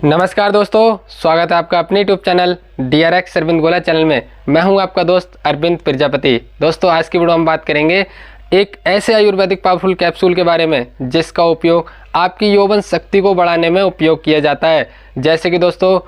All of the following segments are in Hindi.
नमस्कार दोस्तों, स्वागत है आपका अपने यूट्यूब चैनल DRX अरविंद गोला चैनल में। मैं हूं आपका दोस्त अरविंद प्रजापति। दोस्तों आज की वीडियो हम बात करेंगे एक ऐसे आयुर्वेदिक पावरफुल कैप्सूल के बारे में जिसका उपयोग आपकी यौवन शक्ति को बढ़ाने में उपयोग किया जाता है। जैसे कि दोस्तों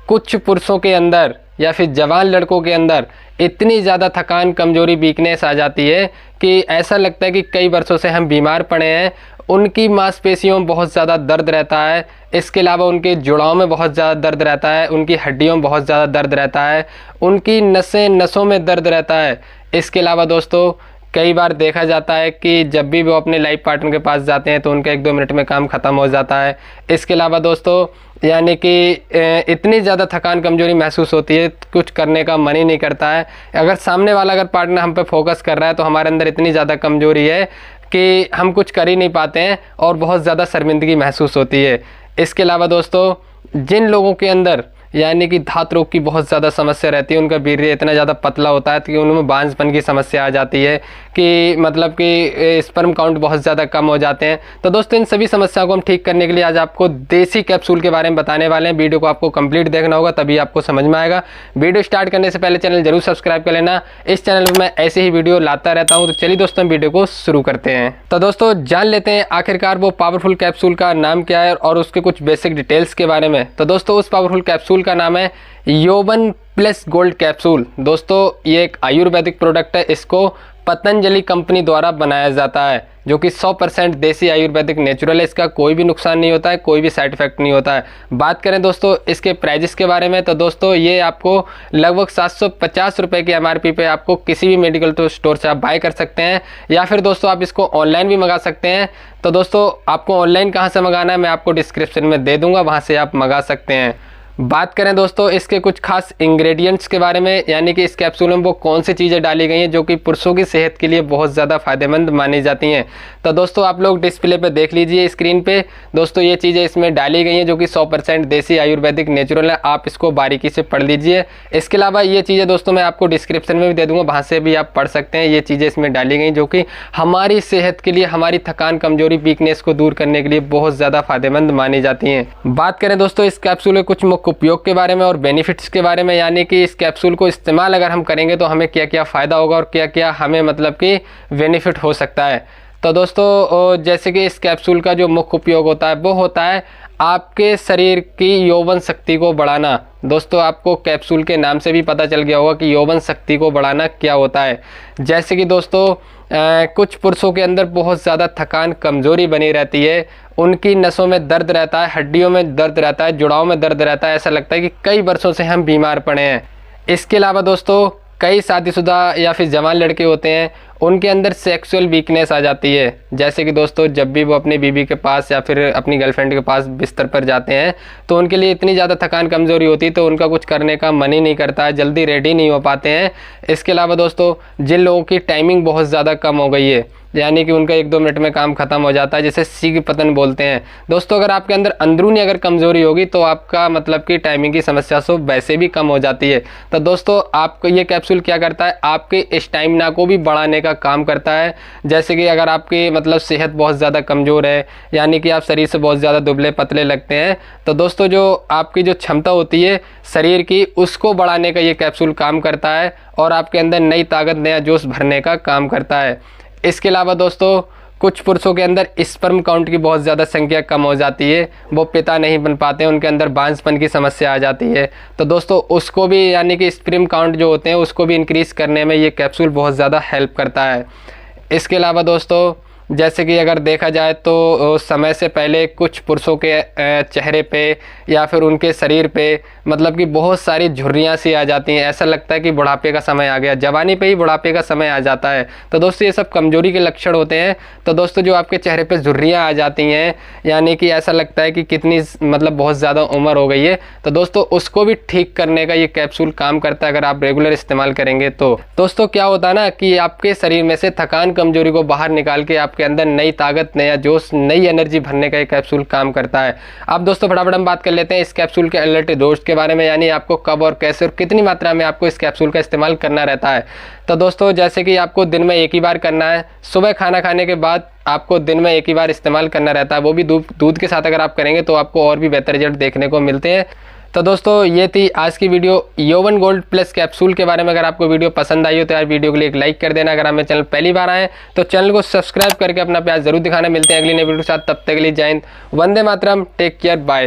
कुछ पुरुषों के अंदर या फिर जवान लड़कों के अंदर इतनी ज़्यादा थकान, कमजोरी, वीकनेस आ जाती है कि ऐसा लगता है कि कई वर्षों से हम बीमार पड़े हैं। उनकी मांसपेशियों में बहुत ज़्यादा दर्द रहता है, इसके अलावा उनके जुड़ाव में बहुत ज़्यादा दर्द रहता है, उनकी हड्डियों में बहुत ज़्यादा दर्द रहता है, उनकी नसों में दर्द रहता है। इसके अलावा दोस्तों कई बार देखा जाता है कि जब भी वो अपने लाइफ पार्टनर के पास जाते हैं तो उनका 1-2 मिनट में काम ख़त्म हो जाता है। इसके अलावा दोस्तों यानी कि इतनी ज़्यादा थकान, कमजोरी महसूस होती है, कुछ करने का मन ही नहीं करता है। अगर सामने वाला अगर पार्टनर हम पे फोकस कर रहा है तो हमारे अंदर इतनी ज़्यादा कमजोरी है कि हम कुछ कर ही नहीं पाते हैं और बहुत ज़्यादा शर्मिंदगी महसूस होती है। इसके अलावा दोस्तों जिन लोगों के अंदर यानी कि धात रोग की बहुत ज़्यादा समस्या रहती है, उनका वीर्य इतना ज़्यादा पतला होता है कि उनमें बांझपन की समस्या आ जाती है कि मतलब कि स्पर्म काउंट बहुत ज़्यादा कम हो जाते हैं। तो दोस्तों इन सभी समस्याओं को हम ठीक करने के लिए आज आपको देसी कैप्सूल के बारे में बताने वाले हैं। वीडियो को आपको कंप्लीट देखना होगा तभी आपको समझ में आएगा। वीडियो स्टार्ट करने से पहले चैनल जरूर सब्सक्राइब कर लेना। इस चैनल पर मैं ऐसे ही वीडियो लाता रहता हूँ। तो चलिए दोस्तों वीडियो को शुरू करते हैं। तो दोस्तों जान लेते हैं आखिरकार वो पावरफुल कैप्सूल का नाम क्या है और उसके कुछ बेसिक डिटेल्स के बारे में। तो दोस्तों उस पावरफुल कैप्सूल का नाम है यौवन प्लस गोल्ड कैप्सूल। दोस्तों ये एक आयुर्वेदिक प्रोडक्ट है, इसको पतंजलि कंपनी द्वारा बनाया जाता है, जो कि 100% देसी आयुर्वेदिक नेचुरल है। इसका कोई भी नुकसान नहीं होता है, कोई भी साइड इफेक्ट नहीं होता है। बात करें दोस्तों इसके प्राइजेस के बारे में तो दोस्तों ये आपको लगभग 750 रुपये की MRP पे आपको किसी भी मेडिकल स्टोर से आप बाय कर सकते हैं, या फिर दोस्तों आप इसको ऑनलाइन भी मंगा सकते हैं। तो दोस्तों आपको ऑनलाइन कहाँ से मंगाना है मैं आपको डिस्क्रिप्शन में दे दूँगा, वहाँ से आप मंगा सकते हैं। बात करें दोस्तों इसके कुछ खास इंग्रेडिएंट्स के बारे में, यानी कि इस कैप्सूल में वो कौन सी चीज़ें डाली गई हैं जो कि पुरुषों की सेहत के लिए बहुत ज़्यादा फायदेमंद मानी जाती हैं। तो दोस्तों आप लोग डिस्प्ले पे देख लीजिए स्क्रीन पे। दोस्तों ये चीज़ें इसमें डाली गई हैं जो कि 100% देसी आयुर्वेदिक नेचुरल है। आप इसको बारीकी से पढ़ लीजिए। इसके अलावा ये चीज़ें दोस्तों मैं आपको डिस्क्रिप्शन में भी दे दूँगा, वहाँ से भी आप पढ़ सकते हैं। ये चीज़ें इसमें डाली गई जो कि हमारी सेहत के लिए, हमारी थकान, कमजोरी, वीकनेस को दूर करने के लिए बहुत ज़्यादा फायदेमंद मानी जाती हैं। बात करें दोस्तों इस कैप्सूल के कुछ मुख्य उपयोग के बारे में और बेनिफिट्स के बारे में, यानी कि इस कैप्सूल को इस्तेमाल अगर हम करेंगे तो हमें क्या क्या फ़ायदा होगा और क्या क्या हमें मतलब कि बेनिफिट हो सकता है। तो दोस्तों जैसे कि इस कैप्सूल का जो मुख्य उपयोग होता है वो होता है आपके शरीर की यौवन शक्ति को बढ़ाना। दोस्तों आपको कैप्सूल के नाम से भी पता चल गया होगा कि यौवन शक्ति को बढ़ाना क्या होता है। जैसे कि दोस्तों कुछ पुरुषों के अंदर बहुत ज़्यादा थकान, कमज़ोरी बनी रहती है, उनकी नसों में दर्द रहता है, हड्डियों में दर्द रहता है, जुड़ाव में दर्द रहता है, ऐसा लगता है कि कई वर्षों से हम बीमार पड़े हैं। इसके अलावा दोस्तों कई शादीशुदा या फिर जवान लड़के होते हैं, उनके अंदर सेक्सुअल वीकनेस आ जाती है। जैसे कि दोस्तों जब भी वो अपनी बीवी के पास या फिर अपनी गर्लफ्रेंड के पास बिस्तर पर जाते हैं तो उनके लिए इतनी ज़्यादा थकान, कमज़ोरी होती है तो उनका कुछ करने का मन ही नहीं करता है, जल्दी रेडी नहीं हो पाते हैं। इसके अलावा दोस्तों जिन लोगों की टाइमिंग बहुत ज़्यादा कम हो गई है, यानी कि उनका 1-2 मिनट में काम खत्म हो जाता है, जैसे शीघ्र पतन बोलते हैं। दोस्तों अगर आपके अंदर अंदरूनी अगर कमज़ोरी होगी तो आपका मतलब कि टाइमिंग की समस्या से वैसे भी कम हो जाती है। तो दोस्तों आपको ये कैप्सूल क्या करता है, आपके स्टैमिना को भी बढ़ाने का काम करता है। जैसे कि अगर आपकी मतलब सेहत बहुत ज़्यादा कमज़ोर है, यानी कि आप शरीर से बहुत ज़्यादा दुबले पतले लगते हैं, तो दोस्तों जो आपकी जो क्षमता होती है शरीर की, उसको बढ़ाने का ये कैप्सूल काम करता है और आपके अंदर नई ताकत, नया जोश भरने का काम करता है। इसके अलावा दोस्तों कुछ पुरुषों के अंदर स्पर्म काउंट की बहुत ज़्यादा संख्या कम हो जाती है, वो पिता नहीं बन पाते, उनके अंदर बांझपन की समस्या आ जाती है। तो दोस्तों उसको भी यानी कि स्पर्म काउंट जो होते हैं उसको भी इंक्रीज़ करने में ये कैप्सूल बहुत ज़्यादा हेल्प करता है। इसके अलावा दोस्तों जैसे कि अगर देखा जाए तो समय से पहले कुछ पुरुषों के चेहरे पे या फिर उनके शरीर पे मतलब कि बहुत सारी झुर्रियाँ सी आ जाती हैं, ऐसा लगता है कि बुढ़ापे का समय आ गया, जवानी पे ही बुढ़ापे का समय आ जाता है। तो दोस्तों ये सब कमजोरी के लक्षण होते हैं। तो दोस्तों जो आपके चेहरे पे झुर्रियाँ आ जाती हैं, यानी कि ऐसा लगता है कि कितनी मतलब बहुत ज़्यादा उम्र हो गई है, तो दोस्तों उसको भी ठीक करने का ये कैप्सूल काम करता है अगर आप रेगुलर इस्तेमाल करेंगे तो। दोस्तों क्या होता है ना कि आपके शरीर में से थकान, कमजोरी को बाहर निकाल के आपके आपके अंदर नई ताकत, नया जोश, नई एनर्जी भरने का ये कैप्सूल काम करता है। अब दोस्तों फटाफट हम बात कर लेते हैं इस कैप्सूल के रिलेटेड डोज के बारे में, यानी आपको कब और कैसे और कितनी मात्रा में आपको इस कैप्सूल का इस्तेमाल करना रहता है। तो दोस्तों जैसे कि आपको दिन में एक ही बार करना है, सुबह खाना खाने के बाद आपको दिन में एक ही बार इस्तेमाल करना रहता है, वो भी दूध के साथ अगर आप करेंगे तो आपको और भी बेहतर रिजल्ट देखने को मिलते हैं। तो दोस्तों ये थी आज की वीडियो यौवन गोल्ड प्लस कैप्सूल के बारे में। अगर आपको वीडियो पसंद आई हो तो यार वीडियो के लिए एक लाइक कर देना। अगर हमें चैनल पहली बार आए तो चैनल को सब्सक्राइब करके अपना प्यार जरूर दिखाना। मिलते हैं अगली नई वीडियो के साथ, तब तक के लिए जय Hind, Vande Mataram, take care, bye.